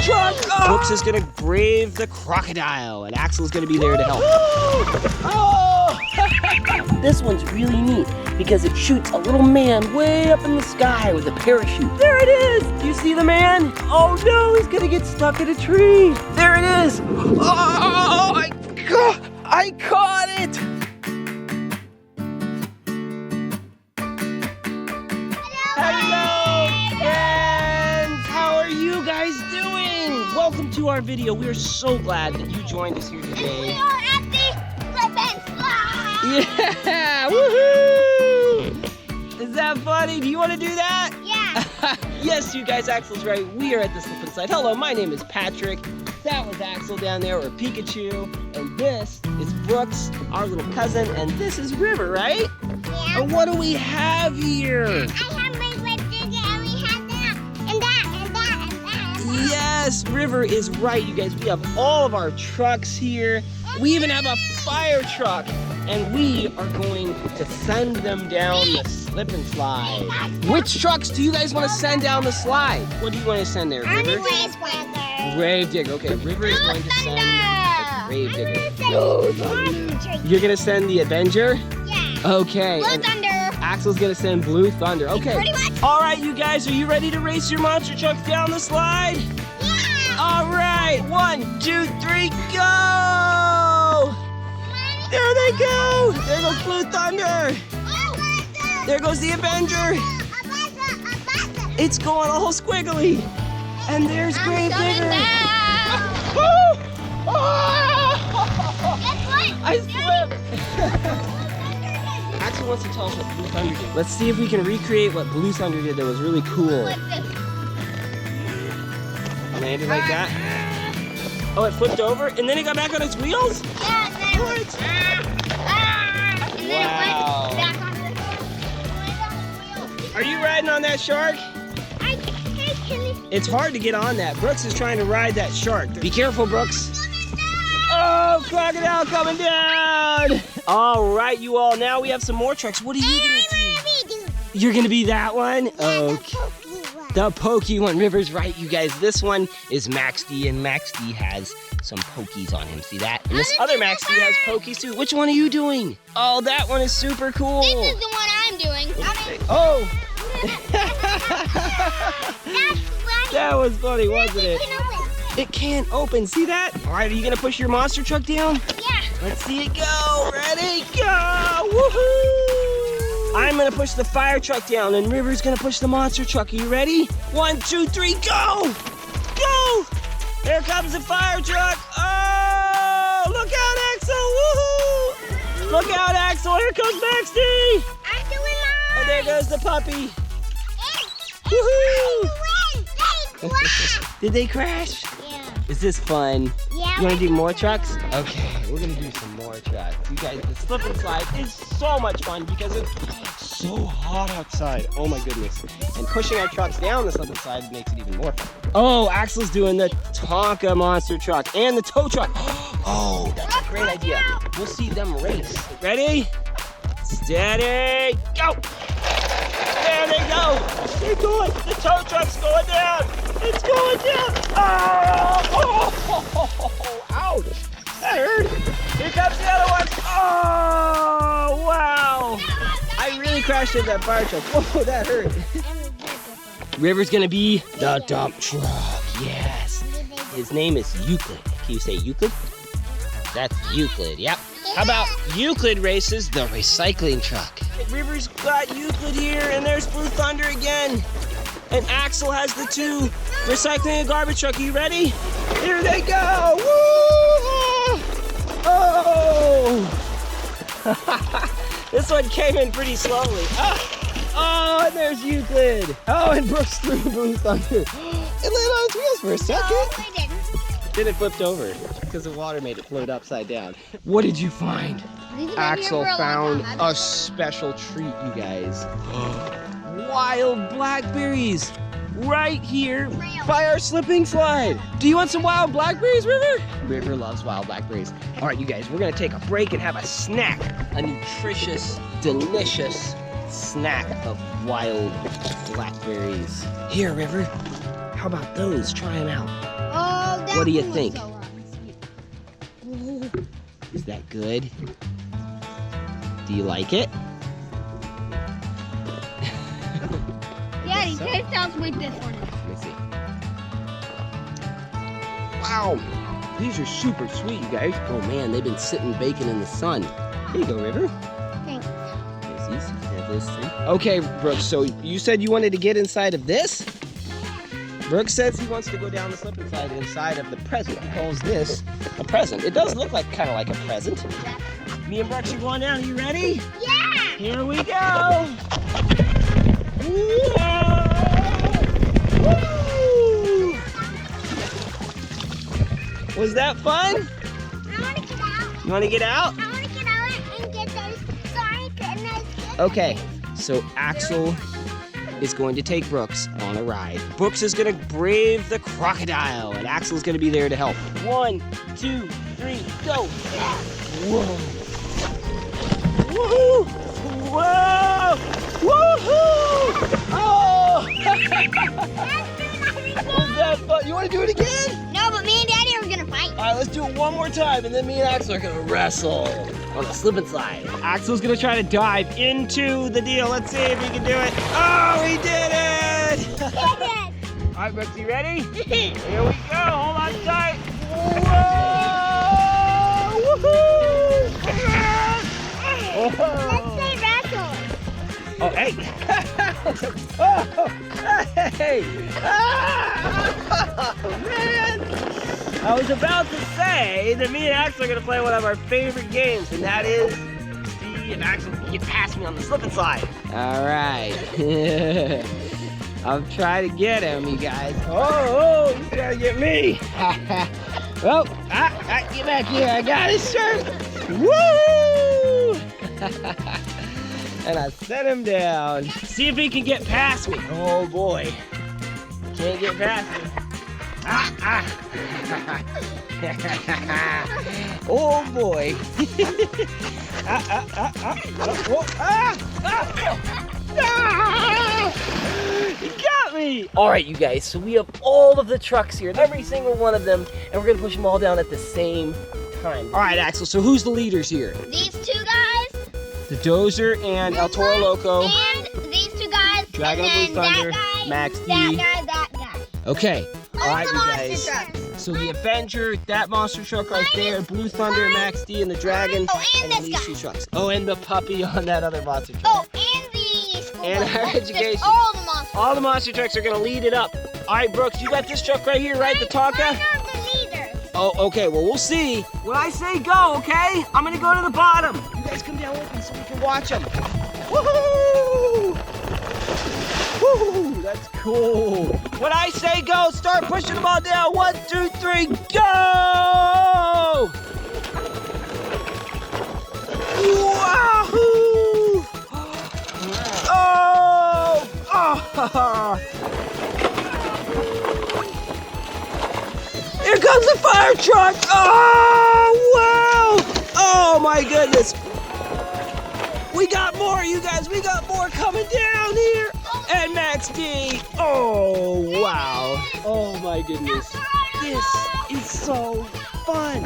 truck. Oh. Brooks is gonna brave the crocodile, and Axel's gonna be there to help. Oh. This one's really neat because it shoots a little man way up in the sky with a parachute. There it is! Do you see the man? Oh no, he's gonna get stuck in a tree. There it is! Oh, I caught it! Hello, friends! How are you guys doing? Welcome to our video. We are so glad that you joined us here today. We are at the slip and slide! Yeah! Woohoo! Is that funny? Do you want to do that? Yeah! Yes, you guys, Axel's right. We are at the slip and slide. Hello, my name is Patrick. That was Axel down there, or Pikachu. And this is Brooks, our little cousin. And this is River, right? Yeah. And what do we have here? I have my red ticket and we have that, and that, and that, and that, and that. Yes, River is right, you guys. We have all of our trucks here. We even have a fire truck. And we are going to send them down the slip and slide. Which trucks do you guys want to send down the slide? What do you want to send there, River? Anyways, weather. Grave digger. Okay, River is going to send the grave digger. Thunder. You're going to send the Avenger? Yeah. Okay. Blue and Thunder. Axel's going to send Blue Thunder. Okay. Pretty much. All right, you guys, are you ready to race your monster trucks down the slide? Yeah. All right. 1, 2, 3, go! There they go! There goes Blue Thunder! There goes the Avenger! It's going all squiggly! And there's Grave Digger! I slipped! Axel wants to tell us what Blue Thunder did. Let's see if we can recreate what Blue Thunder did that was really cool. Landed like that. Oh, it flipped over and then it got back on its wheels? Yeah, and then What? And then it went back on the wheel. Are you riding on that shark? I can't. It's hard to get on that. Brooks is trying to ride that shark. Be careful, Brooks. Oh, crocodile coming down. All right, you all. Now we have some more trucks. What are you going to do? You're going to be that one? Okay. The pokey one. River's right, you guys. This one is Max D, and Max D has some pokies on him. See that? And this other Max D has pokies too. Which one are you doing? Oh, that one is super cool. This is the one I'm doing. Oh! That's funny. That was funny, wasn't it? It can open. It can't open. See that? All right, are you going to push your monster truck down? Yeah. Let's see it go. Ready? Go! Woohoo! I'm gonna push the fire truck down and River's gonna push the monster truck. Are you ready? 1, 2, 3, go! Go! There comes the fire truck. Oh! Look out, Axel! Woohoo! Look out, Axel! Here comes Max D! I'm doing mine. And there goes the puppy. Woohoo! Did they crash? Yeah. Is this fun? Yeah. You wanna do more trucks? Okay, we're gonna do some more trucks. You guys, the slip and slide is so much fun because it's so hot outside. Oh my goodness. And pushing our trucks down the slip and slide makes it even more fun. Oh, Axel's doing the Tonka monster truck and the tow truck. Oh, that's a great idea. We'll see them race. Ready? Steady, go! There they go. They're going. The tow truck's going down. It's going down. Oh! Ouch! That hurt. Here comes the other one. Oh! Wow! I really crashed into that fire truck. Whoa, that hurt. River's gonna be the dump truck. Yes. His name is Euclid. Can you say Euclid? That's Euclid. Yep. How about Euclid races the recycling truck? River's got Euclid here, and there's Blue Thunder again. And Axel has the 2 recycling and garbage truck. Are you ready? Here they go! Woo! Oh! This one came in pretty slowly. Oh, and there's Euclid. Oh, and Brooks threw Blue Thunder. It landed on its wheels for a second. No, I didn't. Then it flipped over because the water made it float upside down. What did you find? Axel found a special treat, you guys. Wild blackberries right here by our slipping slide. Do you want some wild blackberries, River? River loves wild blackberries. All right, you guys, we're gonna take a break and have a snack, a nutritious, delicious snack of wild blackberries. Here, River, how about those? Try them out. Oh, What do you think? Is that good? Do you like it? Daddy, taste out with this one. Let me see. Wow, these are super sweet, you guys. Oh man, they've been sitting baking in the sun. Here you go, River. Thanks. There's these. Have those three. Okay, Brooks. So you said you wanted to get inside of this? Brooks says he wants to go down the slip and slide inside of the present. He calls this a present. It does look like kind of like a present. Me and Brooks are going down. Are you ready? Yeah! Here we go. Whoa! Woo! Was that fun? I want to get out. You want to get out? I want to get out and get those sonic and those. Okay, so Axel is going to take Brooks on a ride. Brooks is going to brave the crocodile, and Axel's going to be there to help. 1, 2, 3, go! Whoa! Woohoo! Whoa! Woohoo! Oh! Was that fun? You want to do it again? No, but me and Daddy are gonna fight. All right, let's do it one more time, and then me and Axel are gonna wrestle on the slip and slide. Axel's gonna try to dive into the deal. Let's see if he can do it. Oh, he did it! All right, Brooks, you ready? Here we go. Hold on tight. Whoa! Woohoo! Let's say wrestle. Oh, hey! Oh, hey! Oh, man! I was about to say that me and Axel are going to play one of our favorite games, and that is see if Axel can get past me on the slip and slide. All right. I'm trying to get him, you guys. Oh, he's trying to get me. Oh, get back here. I got his shirt. Woo! And I set him down. See if he can get past me. Oh boy. Can't get past me. Oh boy. He got me. All right, you guys, so we have all of the trucks here, every single one of them, and we're gonna push them all down at the same time. All right, Axel, so who's the leaders here? These two guys. The Dozer and El Toro Loco. And these two guys. Dragon and Blue then Thunder, that guy, Max D. that guy. Okay. All right, you Monster guys. trucks. So the Avenger, that monster truck right there, Blue Thunder, Max D, and the Dragon, Oh, and then this these guy. two trucks. Oh, and the puppy on that other monster truck. Oh, and the school And bus. higher That's just education. all the monsters. All the monster trucks are gonna lead it up. All right, Brooks, you got this truck right here, right? The Tonka? Mine are the leaders. Oh, okay. Well, we'll see. When I say go, okay? I'm gonna go to the bottom. You guys come down with me so we can watch them. Woohoo! Woo! That's cool. When I say go, start pushing them all down. 1, 2, 3, go! Wahoo! Oh! Oh! Here comes the fire truck! Oh, wow! Oh my goodness! We got more, you guys! We got more coming down here! And Max D! Oh, wow! Oh my goodness! This is so fun!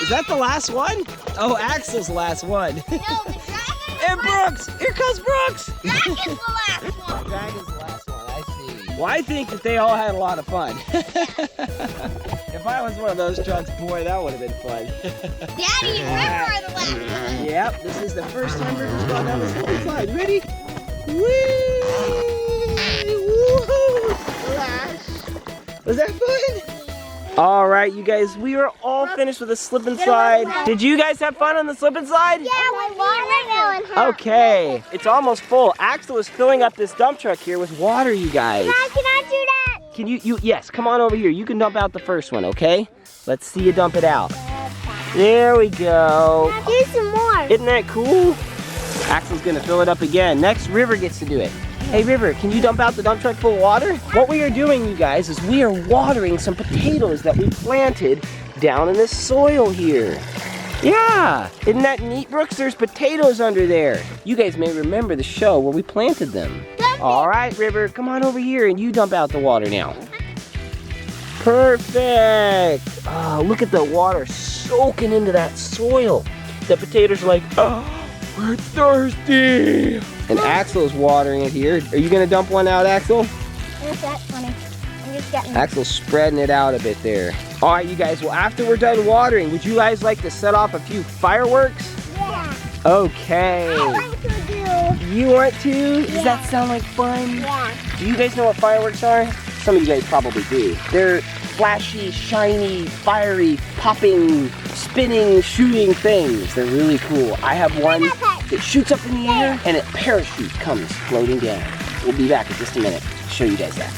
Is that the last one? Oh, Axel's the last one. No, the dragon. And Brooks! Here comes Brooks! Dragon's the last one. Dragon's the last one, I see. Well, I think that they all had a lot of fun. If I was one of those trucks, boy, that would have been fun. Daddy and River are the last one. Yep, this is the first time River's gone down the slip and slide. Ready? Whee! Woohoo! Splash! Was that fun? All right, you guys, we are all finished with the slip and slide. Did you guys have fun on the slip and slide? Yeah, my watermelon. Okay, it's almost full. Axel is filling up this dump truck here with water, you guys. Can I do that? Can you, yes, come on over here. You can dump out the first one, okay? Let's see you dump it out. There we go. Do some more. Isn't that cool? Axel's gonna fill it up again. Next, River gets to do it. Hey River, can you dump out the dump truck full of water? What we are doing, you guys, is we are watering some potatoes that we planted down in the soil here. Yeah, isn't that neat, Brooks? There's potatoes under there. You guys may remember the show where we planted them. All right, River, come on over here and you dump out the water now. Perfect. Oh, look at the water soaking into that soil. The potatoes are like, oh, we're thirsty. And Axel's watering it here. Are you gonna dump one out, Axel? That's funny. I'm just getting. Axel's spreading it out a bit there. All right, you guys, well, after we're done watering, would you guys like to set off a few fireworks? Yeah. Okay. I want to do. You want to? Does Yeah. that sound like fun? Yeah. Do you guys know what fireworks are? Some of you guys probably do. They're flashy, shiny, fiery, popping, spinning, shooting things. They're really cool. I have one that shoots up in the air and a parachute comes floating down. We'll be back in just a minute to show you guys that.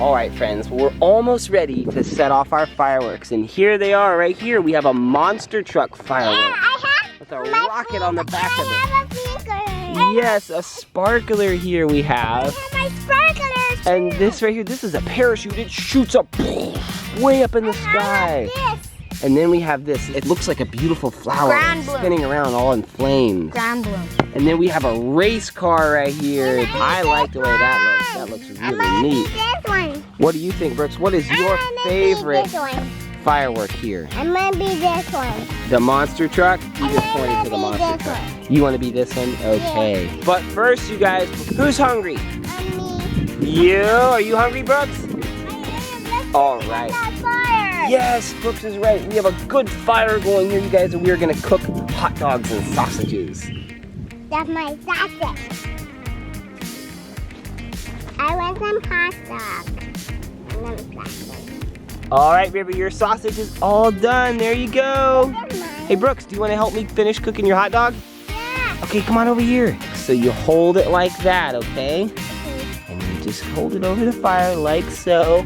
All right, friends, we're almost ready to set off our fireworks. And here they are right here. We have a monster truck firework. Yeah, I have. With a rocket on the back of it. I have a finger. Yes, a sparkler here we have. I have my sparklers. And this right here, this is a parachute. It shoots up way up in the sky. This. And then we have this. It looks like a beautiful flower Ground bloom. spinning around all in flames. Ground bloom. And then we have a race car right here. I like the way that looks. That looks I'm really gonna neat. be this one. What do you think, Brooks? What is your I'm gonna favorite be this one. firework here? I'm gonna be this one. The monster truck? You I'm just gonna pointed to the be monster this truck. one. You want to be this one? Okay. But first, you guys, who's hungry? Me. You? Are you hungry, Brooks? All right. Fire. Yes, Brooks is right. We have a good fire going here, you guys, and we are going to cook hot dogs and sausages. That's my sausage. I want some hot dogs. And then sausage. All right, River, your sausage is all done. There you go. Hey, Brooks, do you want to help me finish cooking your hot dog? Yeah. Okay, come on over here. So you hold it like that, okay? And you just hold it over the fire like so.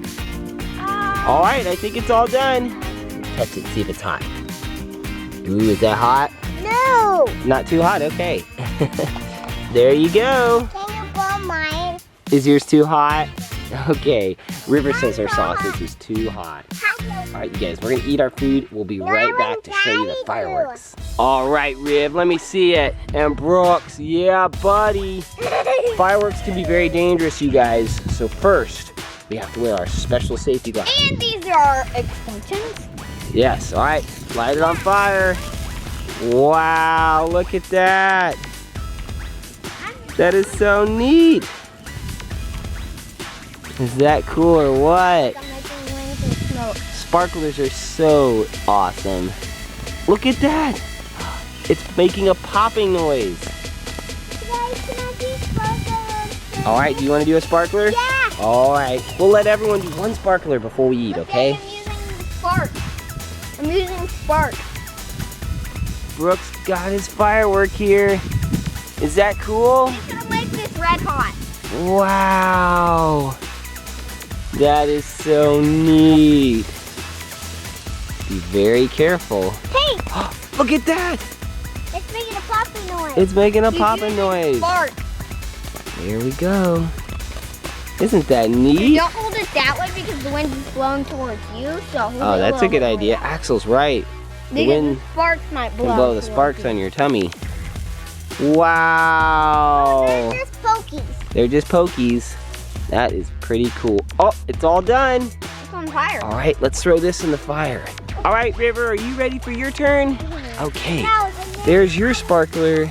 All right, I think it's all done. Touch it, see if it's hot. Ooh, is that hot? No. Not too hot, okay. There you go. Can you blow mine? Is yours too hot? Okay, River says her sausage is too hot. All right, you guys, we're gonna eat our food. We'll be right back to show you the fireworks. All right, Riv, let me see it. And Brooks, yeah, buddy. Fireworks can be very dangerous, you guys. So first, we have to wear our special safety glasses. And these are extensions. Yes, all right, light it on fire. Wow, look at that. That is so neat. Is that cool or what? I'm making wings and smoke. Sparklers are so awesome. Look at that. It's making a popping noise. Guys, can I do sparklers? All right, do you want to do a sparkler? Yeah. All right, we'll let everyone do one sparkler before we eat, okay? I'm using sparks. I'm using sparks. Brooks got his firework here. Is that cool? It's gonna make this red hot. Wow. That is so neat. Be very careful. Hey, Look at that. it's making a popping noise. It's making a He's popping using noise. Sparks. There we go. Isn't that You neat? don't hold it that way because the wind is blowing towards you. So hold Oh, it that's a little good more idea. back. Axel's right. The Because wind the sparks might blow. can blow the towards sparks you. on your tummy. Wow. They're just pokies. They're just pokies. That is pretty cool. Oh, it's all done. It's on fire. All right, let's throw this in the fire. All right, River, are you ready for your turn? Okay, Now, there's your sparkler.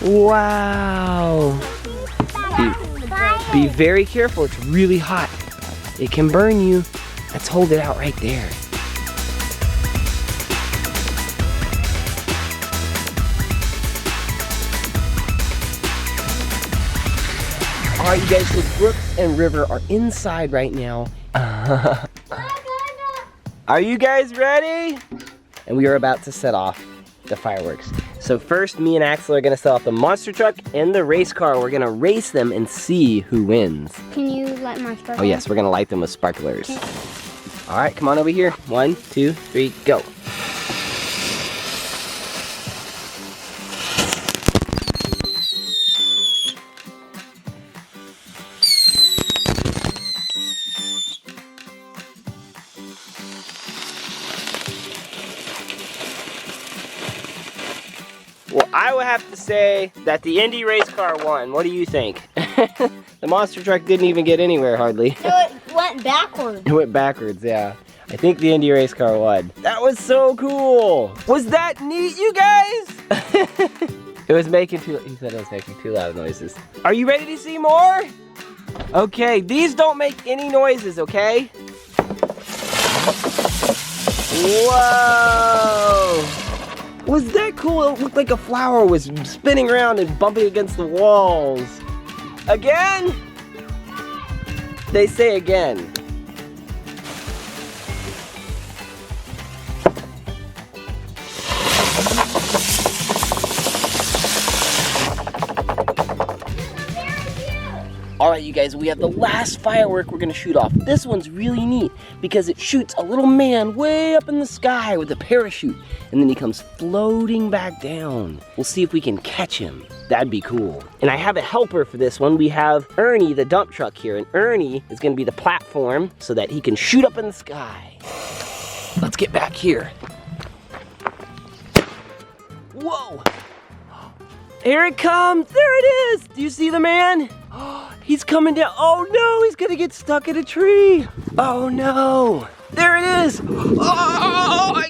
Wow. Be very careful, it's really hot. It can burn you. Let's hold it out right there. All right, you guys, so Brooks and River are inside right now. Are you guys ready? And we are about to set off the fireworks. So first, me and Axel are gonna set off the monster truck and the race car. We're gonna race them and see who wins. Can you light my sparkler? Oh yes, we're gonna light them with sparklers. All right, come on over here. 1, 2, 3, go. Well, I would have to say that the Indy race car won. What do you think? The monster truck didn't even get anywhere hardly. So it went backwards. It went backwards, yeah. I think the Indy race car won. That was so cool. Was that neat, you guys? It was making he said it was making too loud noises. Are you ready to see more? Okay, these don't make any noises, okay? Whoa! Was that cool? It looked like a flower was spinning around and bumping against the walls. Again? They say again. Alright, you guys, we have the last firework we're gonna shoot off. This one's really neat because it shoots a little man way up in the sky with a parachute, and then he comes floating back down. We'll see if we can catch him. That'd be cool. And I have a helper for this one. We have Ernie, the dump truck here, and Ernie is gonna be the platform so that he can shoot up in the sky. Let's get back here. Whoa! Here it comes! There it is! Do you see the man? He's coming down. Oh no, he's gonna get stuck in a tree. Oh no. There it is. Oh,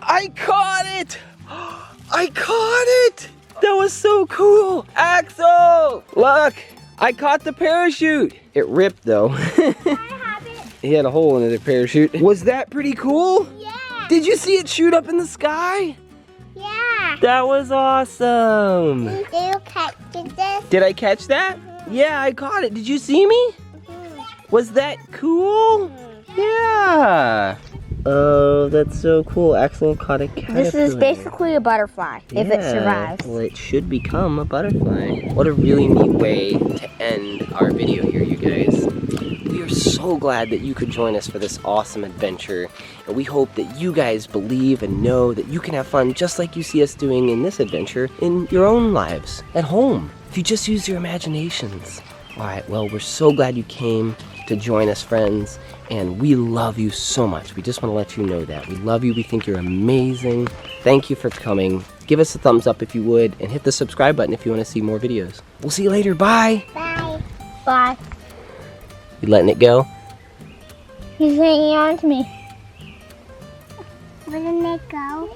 I caught it. I caught it. That was so cool. Axel, look, I caught the parachute. It ripped though. I have it. He had a hole in the parachute. Was that pretty cool? Yeah. Did you see it shoot up in the sky? Yeah. That was awesome. Did you catch this? Did I catch that? Yeah, I caught it. Did you see me? Was that cool? Yeah. Oh, that's so cool. Axel caught a caterpillar. This is basically a butterfly, if it survives. Well, it should become a butterfly. What a really neat way to end our video here, you guys. We are so glad that you could join us for this awesome adventure. And we hope that you guys believe and know that you can have fun just like you see us doing in this adventure in your own lives, at home, if you just use your imaginations. All right, well, we're so glad you came to join us, friends, and we love you so much. We just want to let you know that. We love you. We think you're amazing. Thank you for coming. Give us a thumbs up if you would, and hit the subscribe button if you want to see more videos. We'll see you later. Bye. Bye. Bye. You letting it go? He's hanging on to me. Where did it go?